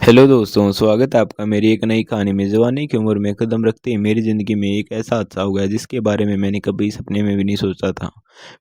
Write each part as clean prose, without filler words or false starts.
Hello दोस्तों, स्वागत है आपका मेरी एक नई कहानी में। जवानी की उम्र में कदम रखते ही मेरी ज़िंदगी में एक ऐसा हादसा हो गया जिसके बारे में मैंने कभी सपने में भी नहीं सोचा था।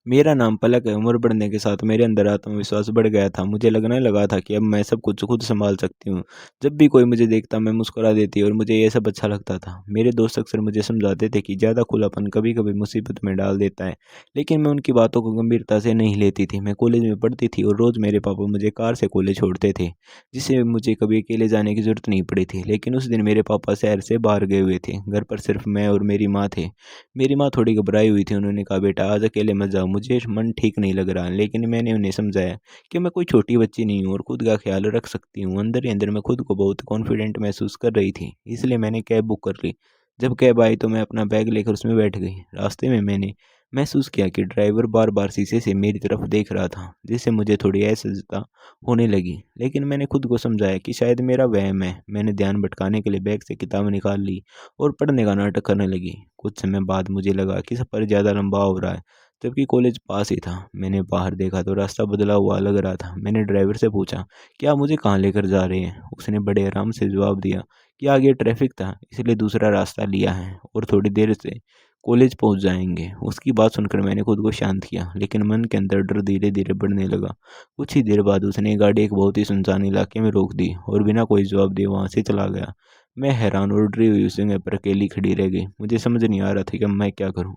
मेरा नाम पलक है। उम्र बढ़ने के साथ मेरे अंदर आत्मविश्वास बढ़ गया था। मुझे लगने लगा था कि अब मैं सब कुछ खुद संभाल सकती हूँ। जब भी कोई मुझे देखता मैं मुस्कुरा देती और मुझे ये सब अच्छा लगता था। मेरे दोस्त अक्सर मुझे समझाते थे कि ज़्यादा खुलापन कभी कभी मुसीबत में डाल देता है, लेकिन मैं उनकी बातों को गंभीरता से नहीं लेती थी। मैं कॉलेज में पढ़ती थी और रोज़ मेरे पापा मुझे कार से कॉलेज छोड़ते थे, जिससे मुझे कभी अकेले जाने की ज़रूरत नहीं पड़ी थी। लेकिन उस दिन मेरे पापा शहर से बाहर गए हुए थे। घर पर सिर्फ मैं और मेरी माँ थे। मेरी माँ थोड़ी घबराई हुई थी। उन्होंने कहा, बेटा आज अकेले मत जाओ, मुझे मन ठीक नहीं लग रहा। लेकिन मैंने उन्हें समझाया कि मैं कोई छोटी बच्ची नहीं हूँ और खुद का ख्याल रख सकती हूँ। अंदर ही अंदर मैं खुद को बहुत कॉन्फिडेंट महसूस कर रही थी, इसलिए मैंने कैब बुक कर ली। जब कैब आई तो मैं अपना बैग लेकर उसमें बैठ गई। रास्ते में मैंने महसूस किया कि ड्राइवर बार बार शीशे से मेरी तरफ देख रहा था, जिससे मुझे थोड़ी असहजता होने लगी। लेकिन मैंने खुद को समझाया कि शायद मेरा वहम है। मैंने ध्यान भटकाने के लिए बैग से किताब निकाल ली और पढ़ने का नाटक करने लगी। कुछ समय बाद मुझे लगा कि सफ़र ज़्यादा लंबा हो रहा है, जबकि कॉलेज पास ही था। मैंने बाहर देखा तो रास्ता बदला हुआ लग रहा था। मैंने ड्राइवर से पूछा, क्या मुझे कहाँ लेकर जा रहे हैं? उसने बड़े आराम से जवाब दिया कि आगे ट्रैफिक था, इसलिए दूसरा रास्ता लिया है और थोड़ी देर से कॉलेज पहुंच जाएंगे। उसकी बात सुनकर मैंने खुद को शांत किया, लेकिन मन के अंदर डर धीरे धीरे बढ़ने लगा। कुछ ही देर बाद उसने गाड़ी एक बहुत ही सुनसान इलाके में रोक दी और बिना कोई जवाब दिए वहां से चला गया। मैं हैरान और डरी हुई उस जगह पर अकेली खड़ी रह गई। मुझे समझ नहीं आ रहा था कि अब मैं क्या करूं।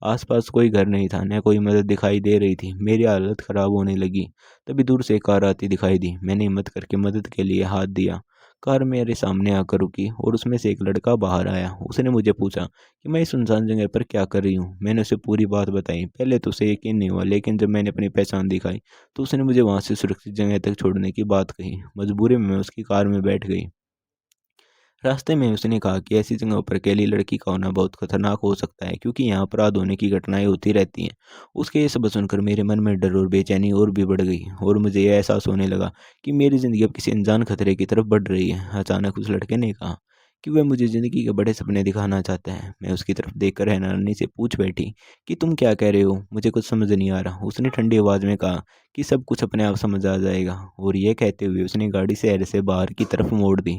आसपास कोई घर नहीं था, न कोई मदद दिखाई दे रही थी। मेरी हालत खराब होने लगी। तभी दूर से एक कार आती दिखाई दी। मैंने हिम्मत करके मदद के लिए हाथ दिया। कार मेरे सामने आकर रुकी और उसमें से एक लड़का बाहर आया। उसने मुझे पूछा कि मैं इस सुनसान जगह पर क्या कर रही हूँ। मैंने उसे पूरी बात बताई। पहले तो उसे यकीन नहीं हुआ, लेकिन जब मैंने अपनी पहचान दिखाई तो उसने मुझे वहां से सुरक्षित जगह तक छोड़ने की बात कही। मजबूरी में मैं उसकी कार में बैठ गई। रास्ते में उसने कहा कि ऐसी जगहों पर अकेली लड़की का होना बहुत खतरनाक हो सकता है, क्योंकि यहाँ अपराध होने की घटनाएं होती रहती हैं। उसके ये सब सुनकर मेरे मन में डर और बेचैनी और भी बढ़ गई और मुझे यह एहसास होने लगा कि मेरी ज़िंदगी अब किसी अनजान खतरे की तरफ बढ़ रही है। अचानक उस लड़के ने कहा कि वह मुझे ज़िंदगी के बड़े सपने दिखाना चाहता है। मैं उसकी तरफ देखकर हैरानी से पूछ बैठी कि तुम क्या कह रहे हो? मुझे कुछ समझ नहीं आ रहा। उसने ठंडी आवाज़ में कहा कि सब कुछ अपने आप समझ आ जाएगा, और यह कहते हुए उसने गाड़ी शहर से बाहर की तरफ मोड़ दी।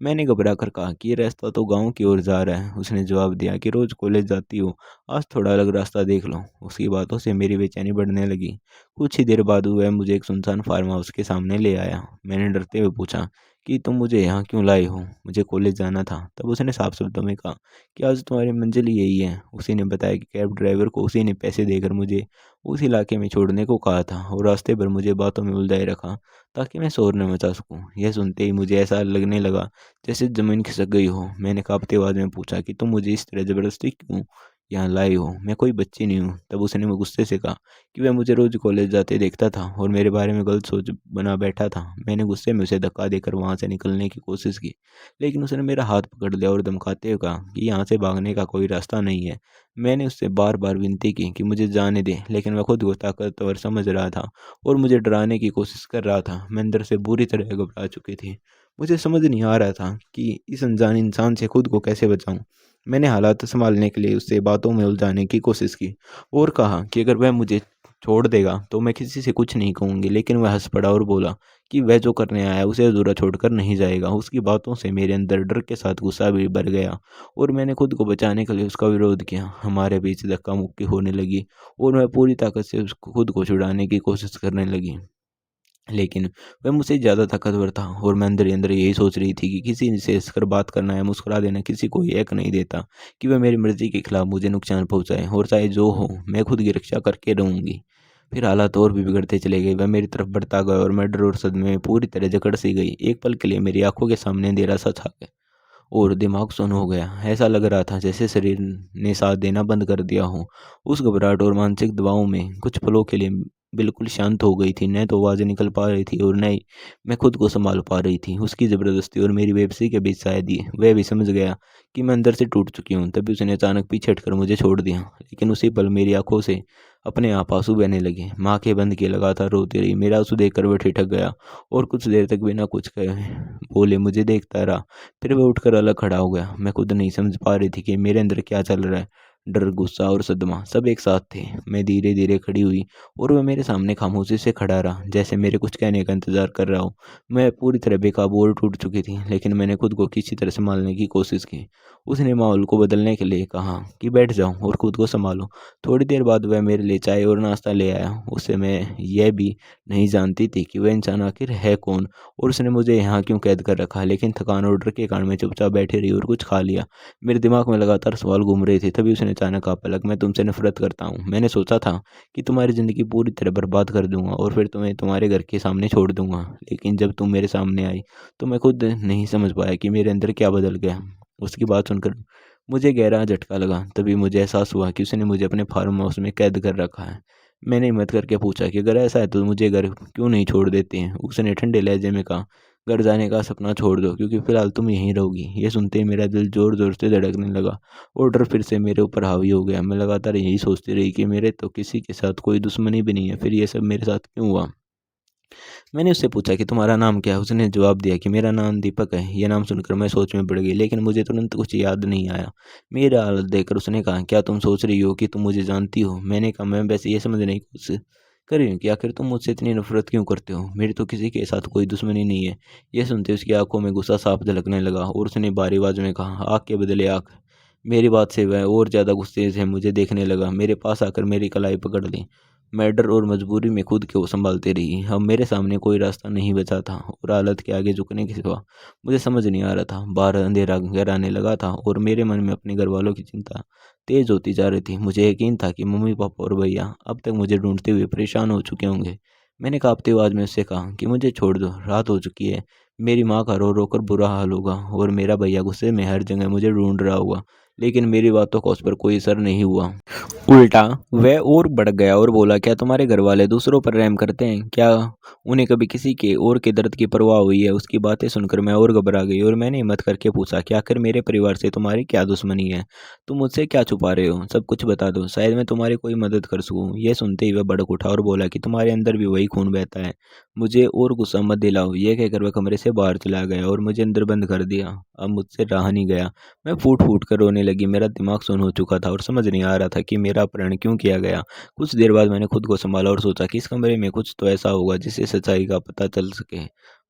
मैंने घबरा कर कहा कि ये रास्ता तो गांव की ओर जा रहा है। उसने जवाब दिया कि रोज कॉलेज जाती हो, आज थोड़ा अलग रास्ता देख लो। उसकी बातों से मेरी बेचैनी बढ़ने लगी। कुछ ही देर बाद वह मुझे एक सुनसान फार्म हाउस के सामने ले आया। मैंने डरते हुए पूछा कि तुम मुझे यहाँ क्यों लाए हो? मुझे कॉलेज जाना था। तब उसने साफ शब्दों में कहा कि आज तुम्हारी मंजिल यही है। उसी ने बताया कि कैब ड्राइवर को उसी ने पैसे देकर मुझे उस इलाके में छोड़ने को कहा था और रास्ते भर मुझे बातों में उलझाए रखा ताकि मैं शोर न मचा सकूं। यह सुनते ही मुझे ऐसा लगने लगा जैसे ज़मीन खिसक गई हो। मैंने काँपती आवाज़ में पूछा कि तुम मुझे इस तरह ज़बरदस्ती क्यों यहाँ लाए हो? मैं कोई बच्ची नहीं हूँ। तब उसने मुझे गुस्से से कहा कि वह मुझे रोज़ कॉलेज जाते देखता था और मेरे बारे में गलत सोच बना बैठा था। मैंने गुस्से में उसे धक्का देकर वहाँ से निकलने की कोशिश की, लेकिन उसने मेरा हाथ पकड़ लिया और धमकाते हुए कहा कि यहाँ से भागने का कोई रास्ता नहीं है। मैंने उससे बार बार विनती की कि मुझे जाने दे, लेकिन वह खुद को ताकतवर समझ रहा था और मुझे डराने की कोशिश कर रहा था। मैं अंदर से बुरी तरह घबरा चुकी थी। मुझे समझ नहीं आ रहा था कि इस अनजान इंसान से खुद को कैसे बचाऊं। मैंने हालात संभालने के लिए उससे बातों में उलझाने की कोशिश की और कहा कि अगर वह मुझे छोड़ देगा तो मैं किसी से कुछ नहीं कहूँगी। लेकिन वह हंस पड़ा और बोला कि वह जो करने आया उसे अधूरा छोड़कर नहीं जाएगा। उसकी बातों से मेरे अंदर डर के साथ गुस्सा भी भर गया और मैंने खुद को बचाने के लिए उसका विरोध किया। हमारे बीच धक्का मुक्की होने लगी और मैं पूरी ताकत से उसको खुद को छुड़ाने की कोशिश करने लगी, लेकिन वह मुझसे ज़्यादा ताकतवर था। और मैं अंदर ही अंदर यही सोच रही थी कि किसी से इसकर बात करना या मुस्कुरा देना किसी को ये हक नहीं देता कि वह मेरी मर्जी के खिलाफ मुझे नुकसान पहुंचाए, और चाहे जो हो मैं खुद की रक्षा करके रहूंगी। फिर हालात और भी बिगड़ते चले गए। वह मेरी तरफ बढ़ता गया और मैं डर और सदमे में पूरी तरह जकड़ सी गई। एक पल के लिए मेरी आंखों के सामने अंधेरा सा छा गया और दिमाग सुन्न हो गया। ऐसा लग रहा था जैसे शरीर ने साथ देना बंद कर दिया हो। उस घबराहट और मानसिक दबाव में कुछ पलों के लिए बिल्कुल शांत हो गई थी। न तो आवाज़ें निकल पा रही थी और न ही मैं खुद को संभाल पा रही थी। उसकी ज़बरदस्ती और मेरी बेबसी के बीच शायद ही वह भी समझ गया कि मैं अंदर से टूट चुकी हूँ। तभी उसने अचानक पीछे हटकर मुझे छोड़ दिया। लेकिन उसी पल मेरी आंखों से अपने आप आंसू बहने लगे। माँ के बंद किए लगातार रोती रही। मेरा आंसू देखकर वह ठिठक गया और कुछ देर तक बिना कुछ कहे बोले मुझे देखता रहा। फिर वह उठकर अलग खड़ा हो गया। मैं खुद नहीं समझ पा रही थी कि मेरे अंदर क्या चल रहा है। डर, गुस्सा और सदमा सब एक साथ थे। मैं धीरे धीरे खड़ी हुई और वह मेरे सामने खामोशी से खड़ा रहा, जैसे मेरे कुछ कहने का इंतजार कर रहा हो। मैं पूरी तरह बेकाबू और टूट चुकी थी, लेकिन मैंने खुद को किसी तरह संभालने की कोशिश की। उसने माहौल को बदलने के लिए कहा कि बैठ जाओ और खुद को संभालो। थोड़ी देर बाद वह मेरे लिए चाय और नाश्ता ले आया। उससे मैं यह भी नहीं जानती थी कि वह इंसान आखिर है कौन और उसने मुझे यहाँ क्यों कैद कर रखा, लेकिन थकान और डर के कारण मैं चुपचाप बैठी रही और कुछ खा लिया। मेरे दिमाग में लगातार सवाल घूम रहे थे। तभी उसने अचानक कहा, पलक, मैं तुमसे नफरत करता हूँ। मैंने सोचा था कि तुम्हारी ज़िंदगी पूरी तरह बर्बाद कर दूंगा और फिर तुम्हें तुम्हारे घर के सामने छोड़ दूंगा, लेकिन जब तुम मेरे सामने आई तो मैं खुद नहीं समझ पाया कि मेरे अंदर क्या बदल गया। उसकी बात सुनकर मुझे गहरा झटका लगा। तभी मुझे एहसास हुआ कि उसने मुझे अपने फार्म हाउस में कैद कर रखा है। मैंने हिम्मत करके पूछा कि अगर ऐसा है तो मुझे घर क्यों नहीं छोड़ देते हैं। उसने ठंडे लहजे में कहा, घर जाने का सपना छोड़ दो, क्योंकि फिलहाल तुम यहीं रहोगी। ये सुनते ही मेरा दिल जोर जोर से धड़कने लगा और डर फिर से मेरे ऊपर हावी हो गया। मैं लगातार यही सोचती रही कि मेरे तो किसी के साथ कोई दुश्मनी भी नहीं है, फिर ये सब मेरे साथ क्यों हुआ। मैंने उससे पूछा कि तुम्हारा नाम क्या है। उसने जवाब दिया कि मेरा नाम दीपक है। यह नाम सुनकर मैं सोच में पड़ गई, लेकिन मुझे तुरंत कुछ याद नहीं आया। मेरा हालत देखकर उसने कहा, क्या तुम सोच रही हो कि तुम मुझे जानती हो। मैंने कहा, मैं वैसे ये समझने की कोशिश कर रही हूँ कि आखिर तुम मुझसे इतनी नफरत क्यों करते हो। मेरी तो किसी के साथ कोई दुश्मनी नहीं है। यह सुनते उसकी आंखों में गुस्सा साफ झलकने लगा और उसने भारी आवाज में कहा, आग के बदले आग। मेरी बात से वह और ज्यादा गुस्से से मुझे देखने लगा। मेरे पास आकर मेरी कलाई पकड़ ली। मैं डर और मजबूरी में खुद को संभालती रही। अब मेरे सामने कोई रास्ता नहीं बचा था और हालत के आगे झुकने के सिवा मुझे समझ नहीं आ रहा था। बाहर अंधेरा गहराने लगा था और मेरे मन में अपने घर वालों की चिंता तेज होती जा रही थी। मुझे यकीन था कि मम्मी पापा और भैया अब तक मुझे ढूंढते हुए परेशान हो चुके होंगे। मैंने कांपती आवाज में उससे कहा कि मुझे छोड़ दो, रात हो चुकी है। मेरी माँ का रो रो कर बुरा हाल होगा और मेरा भैया गुस्से में हर जगह मुझे ढूंढ रहा होगा। लेकिन मेरी बातों का उस पर कोई असर नहीं हुआ। उल्टा वह और बढ़ गया और बोला, क्या तुम्हारे घर वाले दूसरों पर रहम करते हैं? क्या उन्हें कभी किसी के और के दर्द की परवाह हुई है? उसकी बातें सुनकर मैं और घबरा गई और मैंने हिम्मत करके पूछा कि आखिर मेरे परिवार से तुम्हारी क्या दुश्मनी है? तुम मुझसे क्या छुपा रहे हो? सब कुछ बता दो, शायद मैं तुम्हारी कोई मदद कर सकूं। यह सुनते ही वह भड़क उठा और बोला कि तुम्हारे अंदर भी वही खून बहता है, मुझे और गुस्सा मत दिलाओ। यह कहकर वह कमरे से बाहर चला गया और मुझे अंदर बंद कर दिया। अब मुझसे रहा नहीं गया। मैं फूट फूट कर रोने लगी। मेरा दिमाग सुन्न हो चुका था और समझ नहीं आ रहा था कि मेरा अपहरण क्यों किया गया। कुछ देर बाद मैंने खुद को संभाला और सोचा कि इस कमरे में कुछ तो ऐसा होगा जिससे सच्चाई का पता चल सके।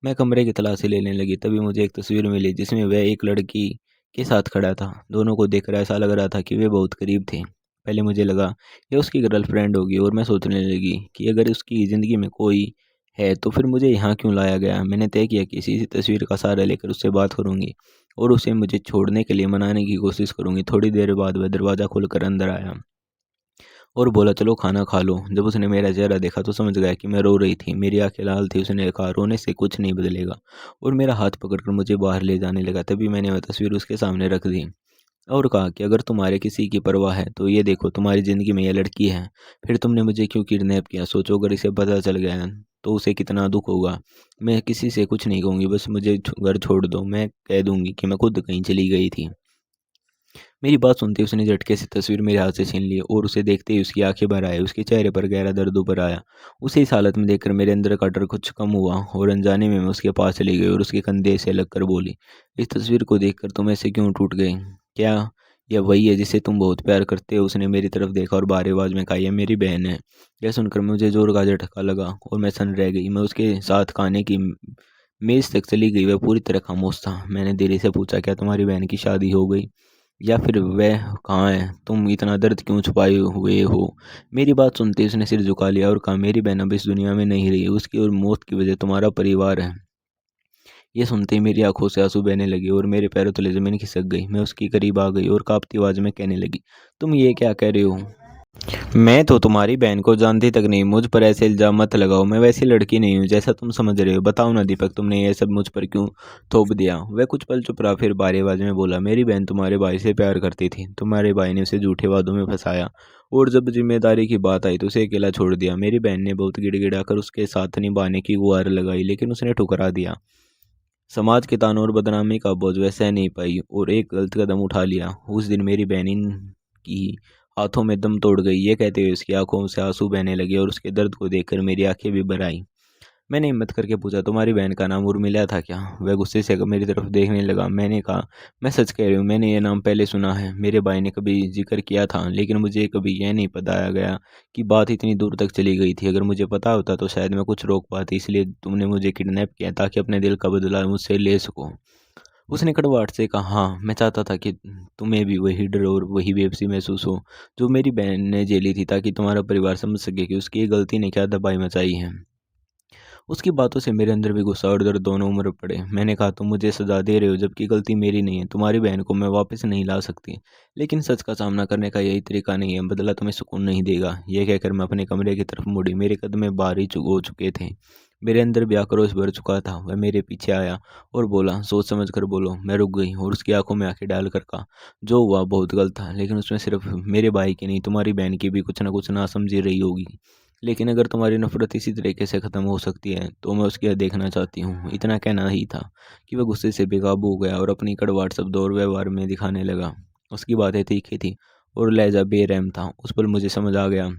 मैं कमरे की तलाशी लेने लगी। तभी मुझे एक तस्वीर मिली जिसमें वह एक लड़की के साथ खड़ा था। दोनों को देखकर ऐसा लग रहा था कि वे बहुत करीब थे। पहले मुझे लगा ये उसकी गर्लफ्रेंड होगी और मैं सोचने लगी कि अगर उसकी ज़िंदगी में कोई है तो फिर मुझे यहाँ क्यों लाया गया। मैंने तय किया कि इसी तस्वीर का सहारा लेकर उससे बात करूंगी और उसे मुझे छोड़ने के लिए मनाने की कोशिश करूंगी। थोड़ी देर बाद वह दरवाज़ा खोलकर अंदर आया और बोला, चलो खाना खा लो। जब उसने मेरा चेहरा देखा तो समझ गया कि मैं रो रही थी। मेरी आंखें लाल थी। उसने कहा, रोने से कुछ नहीं बदलेगा, और मेरा हाथ पकड़कर मुझे बाहर ले जाने लगा। तभी मैंने वह तस्वीर उसके सामने रख दी और कहा कि अगर तुम्हारे किसी की परवाह है तो ये देखो, तुम्हारी ज़िंदगी में यह लड़की है। फिर तुमने मुझे क्यों किडनैप किया? सोचो, अगर इसे पता चल गया तो उसे कितना दुख होगा। मैं किसी से कुछ नहीं कहूँगी, बस मुझे घर छोड़ दो। मैं कह दूंगी कि मैं खुद कहीं चली गई थी। मेरी बात सुनते ही उसने झटके से तस्वीर मेरे हाथ से छीन ली और उसे देखते ही उसकी आंखें भर आई। उसके चेहरे पर गहरा दर्द उभर आया। उसे इस हालत में देखकर मेरे अंदर का डर कुछ कम हुआ और अनजाने में मैं उसके पास चली गई और उसके कंधे से लगकर बोली, इस तस्वीर को देखकर तुम ऐसे क्यों टूट गई? क्या यह वही है जिसे तुम बहुत प्यार करते हो? उसने मेरी तरफ देखा और भारी आवाज में कहा, यह मेरी बहन है। यह सुनकर मुझे जोर का झटका लगा और मैं सन रह गई। मैं उसके साथ खाने की मेज तक चली गई। वह पूरी तरह खामोश था। मैंने धीरे से पूछा, क्या तुम्हारी बहन की शादी हो गई या फिर वह कहाँ है? तुम इतना दर्द क्यों छुपाए हुए हो? मेरी बात सुनते ही उसने सिर झुका लिया और कहा, मेरी बहन अब इस दुनिया में नहीं रही। उसकी और मौत की वजह तुम्हारा परिवार है। ये सुनते ही मेरी आंखों से आंसू बहने लगे और मेरे पैरों तले जमीन खिसक गई। मैं उसके करीब आ गई और कांपती आवाज में कहने लगी, तुम ये क्या कह रहे हो? मैं तो तुम्हारी बहन को जानती तक नहीं। मुझ पर ऐसे इल्जाम मत लगाओ। मैं वैसी लड़की नहीं हूँ जैसा तुम समझ रहे हो। बताओ ना दीपक, तुमने ये सब मुझ पर क्यों थोप दिया? वह कुछ पल चुप रहा, फिर भारी आवाज में बोला, मेरी बहन तुम्हारे भाई से प्यार करती थी। तुम्हारे भाई ने उसे झूठे वादों में फंसाया और जब जिम्मेदारी की बात आई तो उसे अकेला छोड़ दिया। मेरी बहन ने बहुत गिड़गिड़ा कर उसके साथ निभाने की गुहार लगाई, लेकिन उसने ठुकरा दिया। समाज के तानों और बदनामी का बोझ वह सह नहीं पाई और एक गलत कदम उठा लिया। उस दिन मेरी बहन की हाथों में दम तोड़ गई। ये कहते हुए उसकी आंखों से आंसू बहने लगे और उसके दर्द को देखकर मेरी आंखें भी भर आईं। मैंने हिम्मत करके पूछा, तुम्हारी बहन का नाम उर्मिला था क्या? वह गुस्से से मेरी तरफ देखने लगा। मैंने कहा, मैं सच कह रही हूँ, मैंने ये नाम पहले सुना है। मेरे भाई ने कभी जिक्र किया था, लेकिन मुझे कभी यह नहीं बताया गया कि बात इतनी दूर तक चली गई थी। अगर मुझे पता होता तो शायद मैं कुछ रोक पाती, इसलिए तुमने मुझे किडनैप किया ताकि अपने दिल का बदला मुझसे ले सको। उसने कड़वाहट से कहा, हाँ, मैं चाहता था कि तुम्हें भी वही डर और वही बेबसी महसूस हो जो मेरी बहन ने झेली थी, ताकि तुम्हारा परिवार समझ सके कि उसकी एक गलती ने क्या तबाही मचाई है। उसकी बातों से मेरे अंदर भी गुस्सा और दर्द दोनों उमड़ पड़े। मैंने कहा, तुम मुझे सजा दे रहे हो जबकि गलती मेरी नहीं है। तुम्हारी बहन को मैं वापस नहीं ला सकती, लेकिन सच का सामना करने का यही तरीका नहीं है। बदला तुम्हें सुकून नहीं देगा। यह कहकर मैं अपने कमरे की तरफ मुड़ी। मेरे कदम बाहर ही हो चुके थे। मेरे अंदर भी आक्रोश भर चुका था। वह मेरे पीछे आया और बोला, सोच समझ कर बोलो। मैं रुक गई और उसकी आंखों में आंखें डाल कर कहा, जो हुआ बहुत गलत था, लेकिन उसमें सिर्फ मेरे भाई की नहीं, तुम्हारी बहन की भी कुछ ना कुछ ना समझी रही होगी। लेकिन अगर तुम्हारी नफ़रत इसी तरीके से ख़त्म हो सकती है तो मैं उसकी देखना चाहती हूँ। इतना कहना ही था कि वह गुस्से से बेकाबू हो गया और अपनी कड़वाहट शब्दों और व्यवहार में दिखाने लगा। उसकी बातें तीखी थी और लहजा बेरहम था। उस पल मुझे समझ आ गया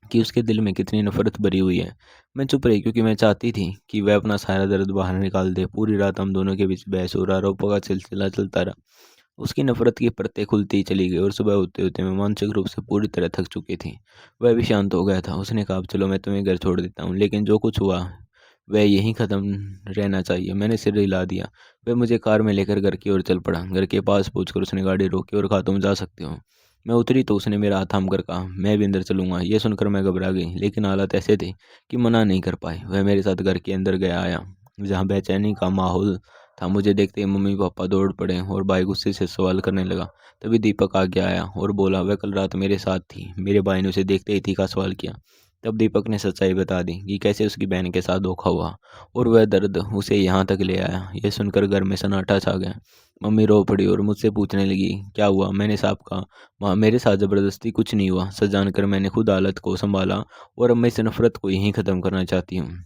कि उसके दिल में कितनी नफ़रत भरी हुई है। मैं चुप रही क्योंकि मैं चाहती थी कि वह अपना सारा दर्द बाहर निकाल दे। पूरी रात हम दोनों के बीच बहस और आरोपों का सिलसिला चलता रहा। उसकी नफ़रत की परतें खुलती ही चली गई और सुबह होते-होते मैं मानसिक रूप से पूरी तरह थक चुकी थी। वह भी शांत हो गया था। उसने कहा, अब चलो, मैं तुम्हें घर छोड़ देता हूँ, लेकिन जो कुछ हुआ वह यहीं ख़त्म रहना चाहिए। मैंने सिर हिला दिया। वह मुझे कार में लेकर घर की ओर चल पड़ा। घर के पास पहुँचकर उसने गाड़ी रोकी और कहा, तुम जा सकते हो। मैं उतरी तो उसने मेरा हाथ थाम कर कहा, मैं भी अंदर चलूँगा। यह सुनकर मैं घबरा गई, लेकिन हालात ऐसे थे कि मना नहीं कर पाए। वह मेरे साथ घर के अंदर गया आया, जहाँ बेचैनी का माहौल था। मुझे देखते ही मम्मी पापा दौड़ पड़े और भाई गुस्से से सवाल करने लगा। तभी दीपक आगे आया और बोला, वह कल रात मेरे साथ थी। मेरे भाई ने उसे देखते ही तीखा सवाल किया। तब दीपक ने सच्चाई बता दी कि कैसे उसकी बहन के साथ धोखा हुआ और वह दर्द उसे यहाँ तक ले आया। यह सुनकर घर में सन्नाटा छा गया। मम्मी रो पड़ी और मुझसे पूछने लगी, क्या हुआ? मैंने साफ कहा, माँ, मेरे साथ ज़बरदस्ती कुछ नहीं हुआ। सच जानकर मैंने खुद हालत को संभाला और अब मैं इस नफ़रत को यहीं ख़त्म करना चाहती हूँ।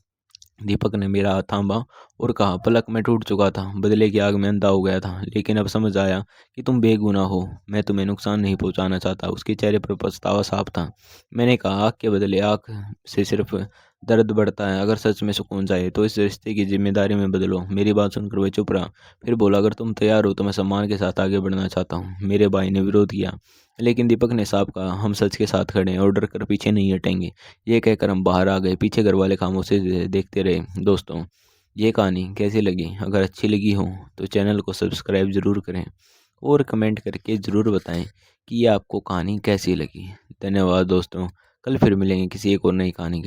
दीपक ने मेरा हाथ थामा और कहा, पलक में टूट चुका था, बदले की आग में अंधा हो गया था, लेकिन अब समझ आया कि तुम बेगुनाह हो। मैं तुम्हें नुकसान नहीं पहुंचाना चाहता। उसके चेहरे पर पछतावा साफ था। मैंने कहा, आग के बदले आग से सिर्फ दर्द बढ़ता है। अगर सच में सुकून चाहे तो इस रिश्ते की जिम्मेदारी में बदलो। मेरी बात सुनकर वह चुप रहा। फिर बोला, अगर तुम तैयार हो तो मैं सम्मान के साथ आगे बढ़ना चाहता हूँ। मेरे भाई ने विरोध किया, लेकिन दीपक ने साफ कहा, हम सच के साथ खड़े हैं और डर कर पीछे नहीं हटेंगे। ये कहकर हम बाहर आ गए। पीछे घर वाले खामोशी से देखते रहे। दोस्तों, ये कहानी कैसी लगी? अगर अच्छी लगी हो तो चैनल को सब्सक्राइब ज़रूर करें और कमेंट करके ज़रूर बताएं कि ये आपको कहानी कैसी लगी। धन्यवाद दोस्तों। कल फिर मिलेंगे किसी एक और नई कहानी के